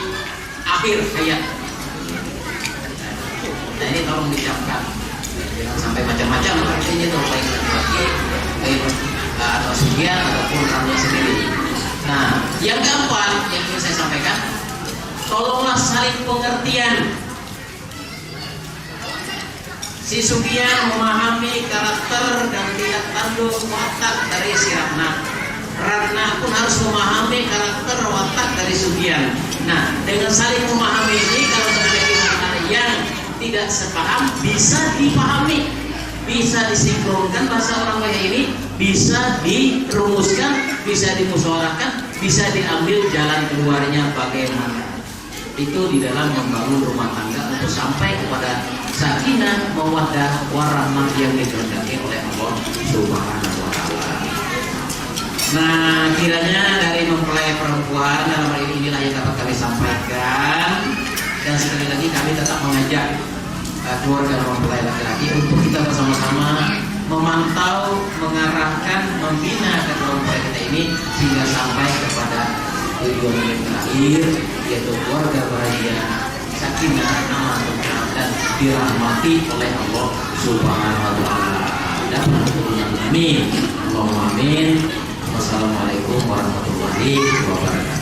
akhir hayat. Nah, ini tolong dicamkan, jangan sampai macam-macam artinya itu, baik laki-laki, baik atau sugian ataupun kamu sendiri. Nah, yang keempat yang ingin saya sampaikan, tolonglah saling pengertian. Si sugian memahami karakter dan tidak tanduk watak dari si Ratna. Ratna pun harus memahami karakter watak dari sugian. Nah, dengan saling memahami ini, kalau terjadi hal yang tidak sepaham, bisa dipahami, bisa disinkronkan bahasa orang kaya ini, bisa dirumuskan, bisa dimusyawarahkan, bisa diambil jalan keluarnya bagaimana. Itu di dalam membangun rumah tangga untuk sampai kepada sakinah, mawaddah, warahmah yang dikehendaki oleh Allah Subhanahu wa taala. Nah, kiranya dari mempelai perempuan dalam hal ini inilah yang dapat kami sampaikan, dan sekali lagi kami tetap mengajak keluarga mempelai laki-laki untuk kita bersama-sama memantau, mengarahkan, membina kedua mempelai kita ini sehingga sampai kepada tujuan yang terakhir, yaitu keluarga bahagia, sakinah, aman, tentram, dan dirahmati oleh Allah Subhanahu wa taala. Dan amin. Allahumma amin. Wassalamualaikum warahmatullahi wabarakatuh.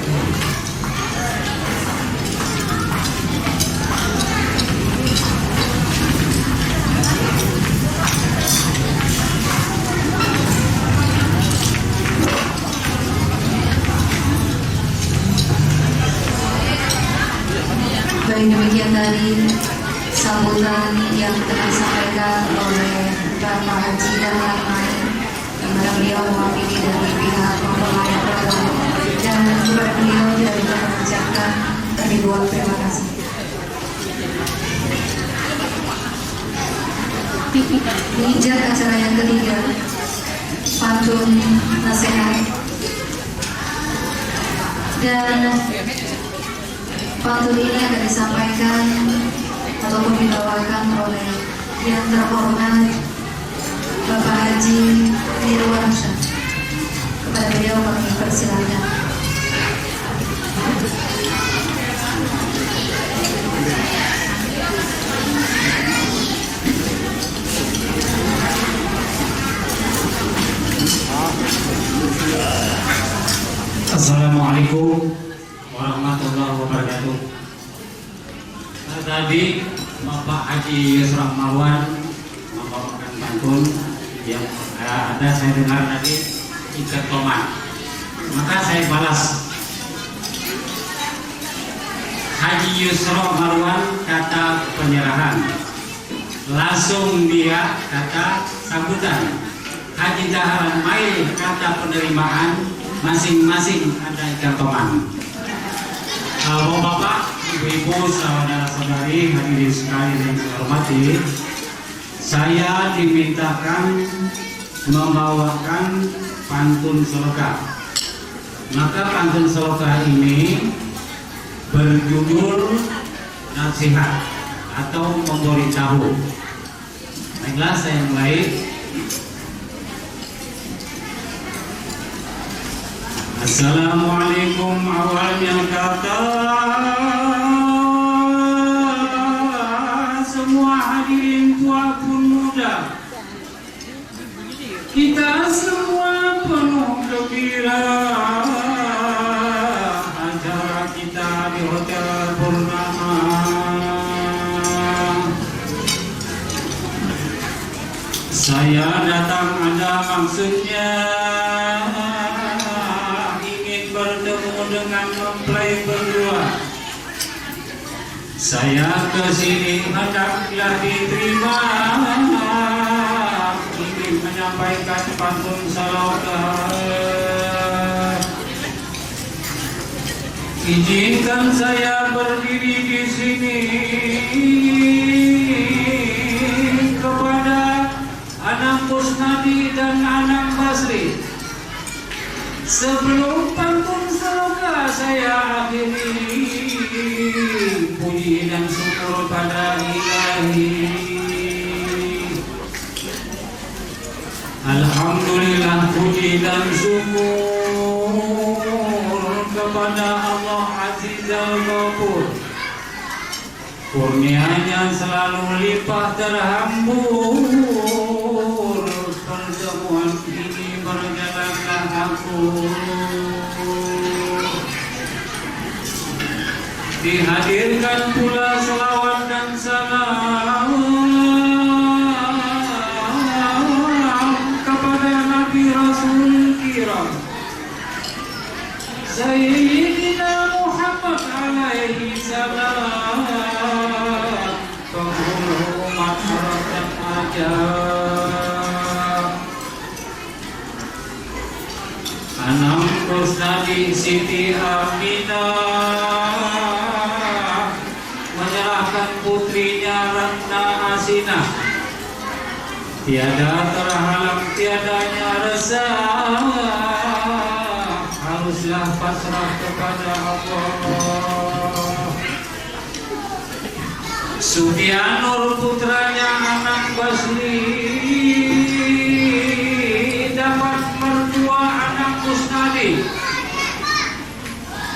Baik, demikian tadi sambutan yang telah disampaikan oleh Bapak Haji dan yang lain, yang mana beliau mewakili dari pihak mempelai dan kepada beliau dari mengucapkan ribuan terima kasih. Menginjak acara yang ketiga, pantun nasihat, dan pantun ini akan disampaikan ataupun dibawakan oleh yang terhormat Bapak Haji Nirwansyah. Kepada beliau kami persilakan. Assalamualaikum warahmatullahi wabarakatuh. Nah, tadi Bapak Haji Yusra Marwan membawakan pantun yang ada saya dengar tadi ikat tomat. Maka saya balas. Haji Yusra Marwan kata penyerahan, langsung dia kata sambutan. Haji Dahlan Mail kata penerimaan, masing-masing ada ikat tomat. Bapak, ibu-ibu, saudara-saudari, hadirin sekalian yang saya hormati, saya dimintakan membawakan pantun selokah. Maka pantun selokah ini berjudul nasihat atau memberitahu. Baiklah, saya mulai. Assalamualaikum awalnya kata semua hadirin tua pun muda, kita semua penuh gembira acara kita di Hotel Purnama. Saya datang ada maksudnya dengan mempelai berdua. Saya kesini hendaklah diterima, ingin menyampaikan pantun salawat. Izinkan saya berdiri di sini kepada anak Kusnadi dan anak Basri. Sebelum pantun semoga saya akhiri, puji dan syukur pada Ilahi. Alhamdulillah, puji dan syukur kepada Allah Azizal Ghafur. Kurnianya selalu lipat terhambur, pertemuan ini berjalanlah aku. Dihadirkan pula selawat dan salam kepada Nabi Rasul Kiram Sayyidina Muhammad alaihi salam, penghulu umat dan ajab. Anak Kusnadi Siti Aminah menyerahkan putrinya Ratna Asinah. Tiada terhalang, tiadanya resah, haruslah pasrah kepada Allah. Sudianur putranya anak Basri dapat mertua anak Kusnadi,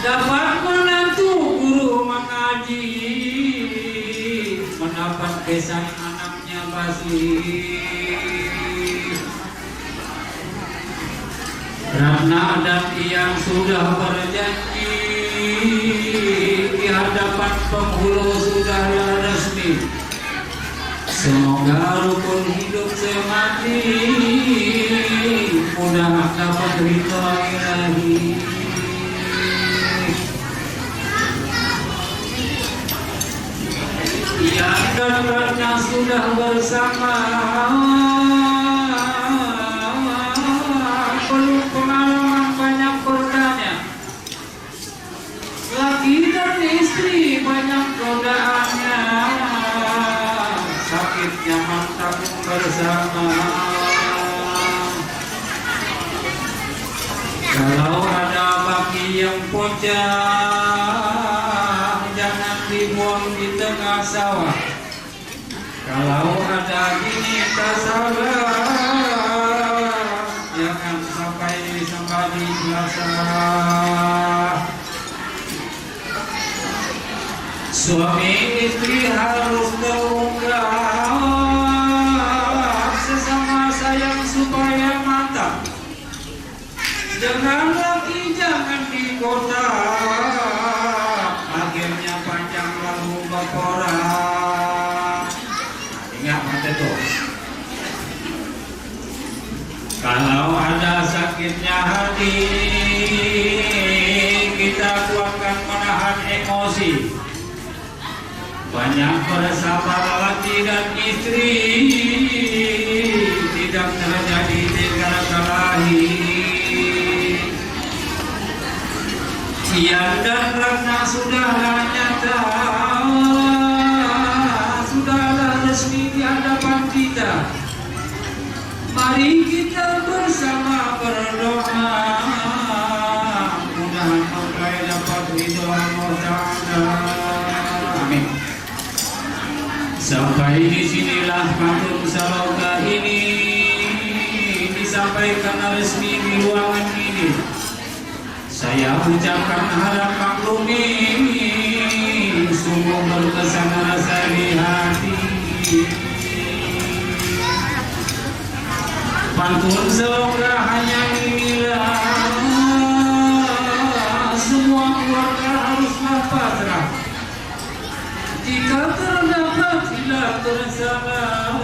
dapat menantu guru mengaji, mendapat besan anaknya Basri. Ratna dan Iyang sudah berjanji di hadapan penghulu sudah resmi. Semoga rukun hidup semati mudah dapat ridha Ilahi. Iyang dan Ratna sudah bersama, belum pengalaman banyak bertanya. Laki dan istri banyak godaannya, sakitnya mantap bersama. Kalau ada baki yang pocah, jangan dibuang di tengah sawah. Kalau ada bini tak salah, jangan sampai disembadi belasah. Suami istri harus terungkap, sesama sayang supaya mantap. Jangan lagi jangan digoda, akhirnya panjang lalu berkorak. Ingat mata tuh. Kalau ada sakitnya hati, kita kuatkan menahan emosi. Banyak bersabar laki dan istri, tidak terjadi negara kelahi. Iyang dan Ratna sudahlah nyata, sudahlah resmi di hadapan kita. Mari kita bersama berdoa, mudah-mudahan menggapai dapat ridho Allah Ta'ala. Amin. Sampai di sinilah pantun saloka ini disampaikan resmi di ruangan ini. Saya ucapkan harap maklumi, sungguh berkesan rasa di hati. Pantun saloka hanya inilah, semua keluarga haruslah pasrah. Jika terdapat hilang bersalah,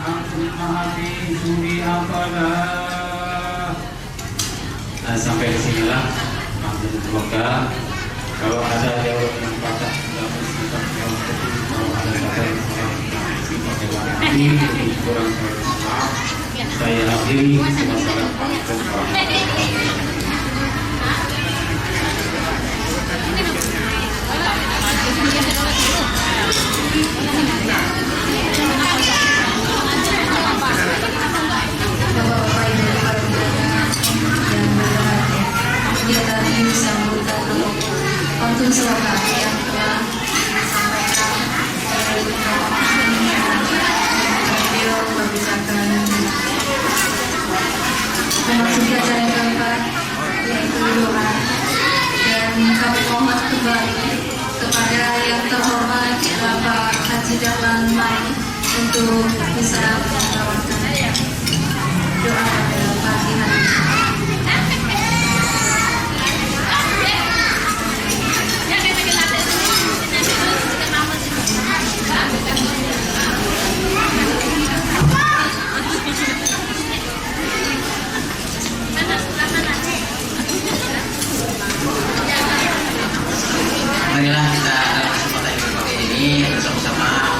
ampun maafin suri apalah. Sampai di sinilah pantun semoga. Kalau ada jawab yang patah, tidak mesti jawab. Kalau ada kata yang kurang maaf, saya akhiri. Wassalamualaikum warahmatullahi wabarakatuh. Bapak-bapak Ibu para undangan yang berbahagia, dia tadi sambutan untuk pantun selamat yang telah disampaikan oleh beliau membacakan memasuki acara yang keempat, yaitu doa. Dan kami mohon kembali kepada yang terhormat Bapak Haji Dahlan Mai untuk bisa membawakan doa pada pagi hari ini. Marilah kita dalam kesempatan yang berbahagia ini bersama-sama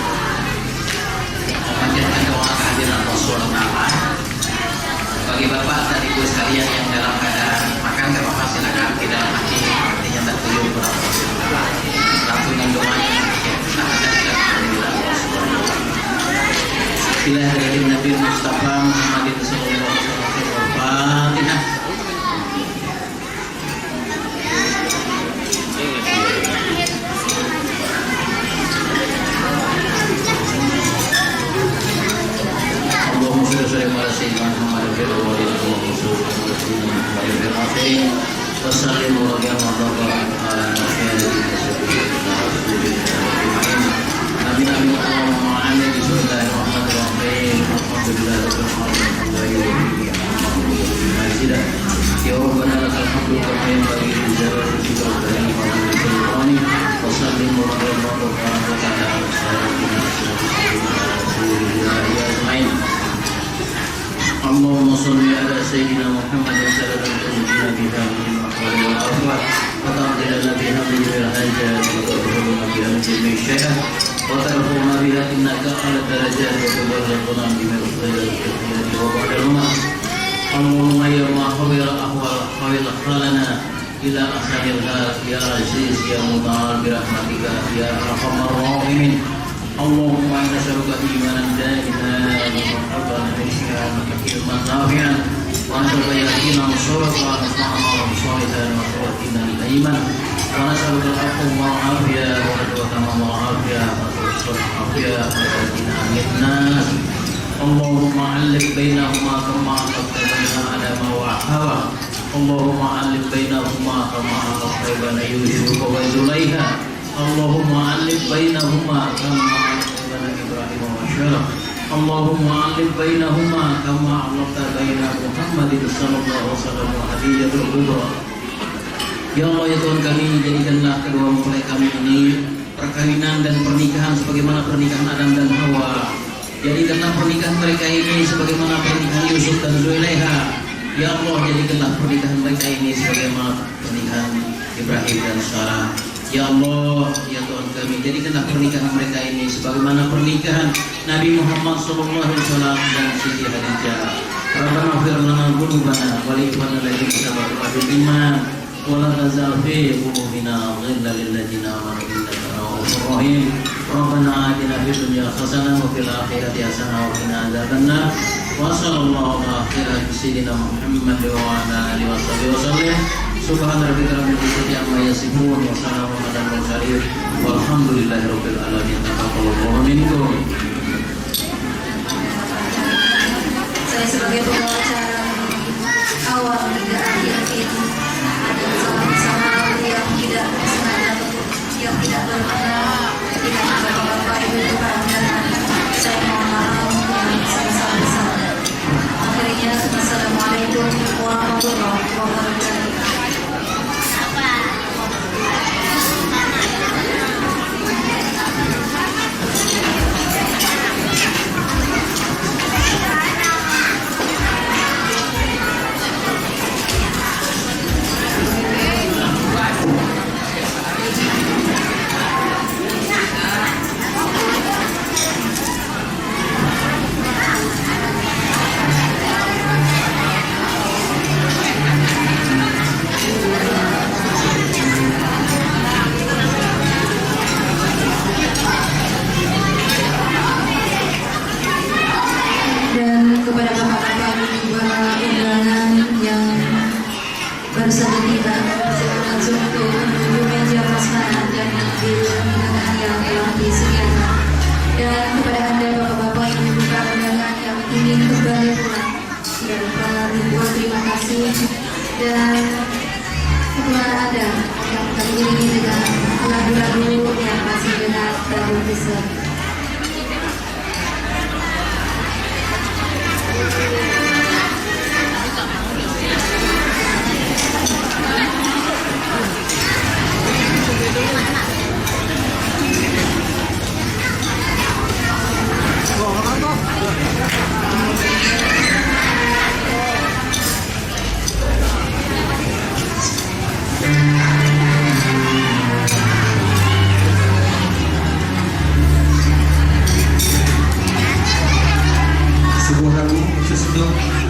memanjatkan doa kehadiran Rasulullah. Bagi bapak dan ibu sekalian yang dalam keadaan makan, gak apa-apa, silakan tidak mati, artinya tertuju kepada Rasulullah. Lantungan doanya kita hadapkan kepada Rasulullah. Bismillahirrahmanirrahim. Nabi Mustafa Muhammadin sallallahu alaihi wasallam. Fatihah. Allahumma salli ala sayyidina Muhammad wa sallam ala nabiyyina Muhammad wa ala wa ta'ala nabiyina bil hajat wa tadkhuluna bi amri syai'an wa tarfuna biha innaka ala darajat wa tuballighuna bi marfa'ati wa ba'dahuma. Allahumma ya muhawwir ahwal hawil halana ila akhiril hal ya aziz ya muta'al bi rahmatika ya arhamar rahimin. Allahumma inna nas'aluka imanan da'iman wa hubban nashyan wa ilman nafi'an wa nas'aluka yaqinan shuraka wa nas'aluka shalihan wa tawakkina iman wa nas'aluka al-afwa wal afiyah wa ridwan wal afiyah wa afiyah wa tawakkina minnas. Allahumma 'allif bainahuma kama 'allafta baina Adam wa Hawa. Allahumma 'allif bainahuma kama 'allafta baina Yusuf wa Zulaiha. Allahumma 'allif bainahuma kama 'allafta baina Ibrahim wa Syarah. Allahumma 'allif bainahuma kama 'allafta baina Muhammadin sallallahu alaihi wasallam wa hadiyatul kubra. Ya Allah ya Tuhan kami, jadikanlah kedua mempelai kami ini perkawinan dan pernikahan sebagaimana pernikahan Adam dan Hawa. Jadikanlah pernikahan mereka ini sebagaimana pernikahan Yusuf dan Zulaiha. Ya Allah, jadikanlah pernikahan mereka ini sebagaimana pernikahan Ibrahim dan Sarah. Ya Allah, ya Tuhan kami, jadikanlah pernikahan mereka ini sebagaimana pernikahan Nabi Muhammad SAW dan Siti Khadijah. Rabbana ighfir lana dhunubana wa li ikhwanina alladziina sabaquna bil iman wa la tazal fi qulubina ghillan lil ladzina amanu innaka ra'ufur rahim. Rabbana atina fid dunya hasanah wa fil akhirati hasanah wa qina adzabannar. Wa sallallahu ala sayyidina Muhammad wa ala alihi wasallam. Subhana rabbika rabbil izzati amma yasifun wa salamun alal mursalin walhamdulillahi rabbil alamin. Taqabbalallahu minkum. Saya sebagai pembawa acara awal hingga akhir ini ada sama-sama yang tidak sengaja atau yang tidak bermakna di antara bapak ibu para undangan. Saya mohon maaf yang sebesar-besarnya. Akhirnya, assalamualaikum warahmatullahi wabarakatuh. dan ribuan terima kasih dan keluar ada yang kami iringi dengan lagu-lagu yang masih dengan lagu teaser. Sebuah lagu khusus untuk